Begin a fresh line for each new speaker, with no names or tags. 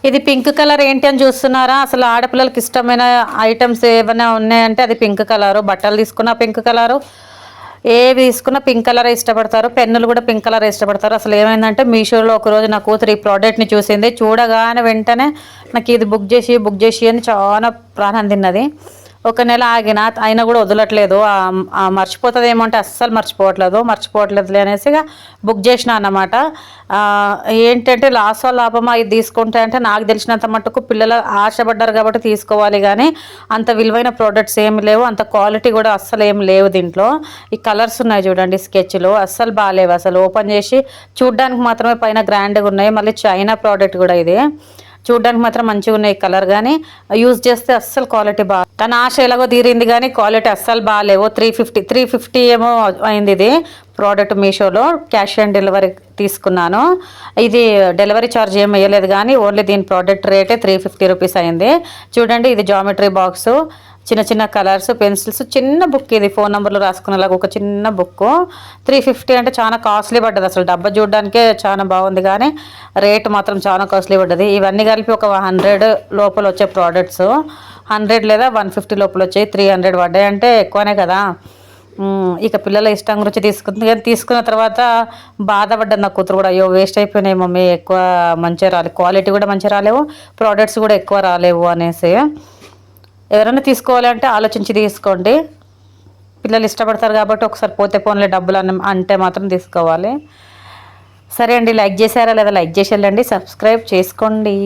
ఇది pink colour ఏంటి అని చూస్తున్నారా? అసలు ఆడపిల్లలకి ఇష్టమైన ఐటమ్స్ ఏమైనా ఉన్నాయంటే అది పింక్ కలరు. బట్టలు తీసుకున్న పింక్ కలరు, ఏవి తీసుకున్నా పింక్ కలర్ ఇష్టపడతారు. పెన్నులు కూడా పింక్ కలర్ ఇష్టపడతారు. అసలు ఏమైందంటే మీషోలో ఒకరోజు నా కూతురు ఈ ప్రోడక్ట్ని చూసింది. చూడగానే వెంటనే నాకు ఇది బుక్ చేసి అని చాలా ప్రాణం తిన్నది. ఒక నెల ఆగిన అయినా కూడా వదలట్లేదు. మర్చిపోతుంది ఏమంటే అస్సలు మర్చిపోవట్లేదులే అనేసి బుక్ చేసిన అన్నమాట. ఏంటంటే లాస్ లాభమా ఇది తీసుకుంటే అంటే నాకు తెలిసినంత మట్టుకు పిల్లలు ఆశపడ్డారు కాబట్టి తీసుకోవాలి, కానీ అంత విలువైన ప్రోడక్ట్స్ ఏమి లేవు, అంత క్వాలిటీ కూడా అస్సలు ఏమి లేవు దీంట్లో. ఈ కలర్స్ ఉన్నాయి చూడండి స్కెచ్లు, అస్సలు బాగాలేవు. అసలు ఓపెన్ చేసి చూడ్డానికి మాత్రమే పైన గ్రాండ్గా ఉన్నాయి. మళ్ళీ చైనా ప్రోడక్ట్ కూడా ఇది. చూడ్డానికి మాత్రం మంచిగా ఉన్నాయి కలర్, కానీ యూజ్ చేస్తే అస్సలు క్వాలిటీ బాగా, తన ఆశ ఎలాగో తీరింది కానీ క్వాలిటీ అస్సలు బాగాలేవు. 350 ఏమో అయింది ఇది ప్రోడక్ట్. మీషోలో క్యాష్ ఆన్ డెలివరీ తీసుకున్నాను. ఇది డెలివరీ ఛార్జ్ ఏమి వేయలేదు, కానీ ఓన్లీ దీని ప్రోడక్ట్ రేటే 350 రూపీస్ అయింది. చూడండి ఇది జామెట్రీ బాక్సు, చిన్న చిన్న కలర్స్, పెన్సిల్స్, చిన్న బుక్. ఇది ఫోన్ నెంబర్లు రాసుకునేలాగా ఒక చిన్న బుక్. 350 అంటే చాలా కాస్ట్లీ పడ్డది. అసలు డబ్బా చూడడానికే చాలా బాగుంది, కానీ రేట్ మాత్రం చాలా కాస్ట్లీ పడ్డది. ఇవన్నీ కలిపి ఒక 100 లోపల వచ్చే ప్రోడక్ట్స్, 100 లేదా 150 లోపల వచ్చాయి. 300 పడ్డాయి అంటే ఎక్కువనే కదా. ఇక పిల్లల ఇష్టం గురించి తీసుకుంది, కానీ తీసుకున్న తర్వాత బాధపడ్డది నా కూతురు కూడా. అయ్యో వేస్ట్ అయిపోయినాయి మమ్మీ, ఎక్కువ మంచిగా రాలేదు, క్వాలిటీ కూడా మంచిగా రాలేవు, ప్రోడక్ట్స్ కూడా ఎక్కువ రాలేవు అనేసి. ఎవరైనా తీసుకోవాలంటే ఆలోచించి తీసుకోండి. పిల్లలు ఇష్టపడతారు కాబట్టి ఒకసారి పోతే పోన్లే డబ్బులు అంటే మాత్రం తీసుకోవాలి. సరే అండి, లైక్ చేశారా లేదా? లైక్ చేసి వెళ్ళండి, సబ్స్క్రైబ్ చేసుకోండి.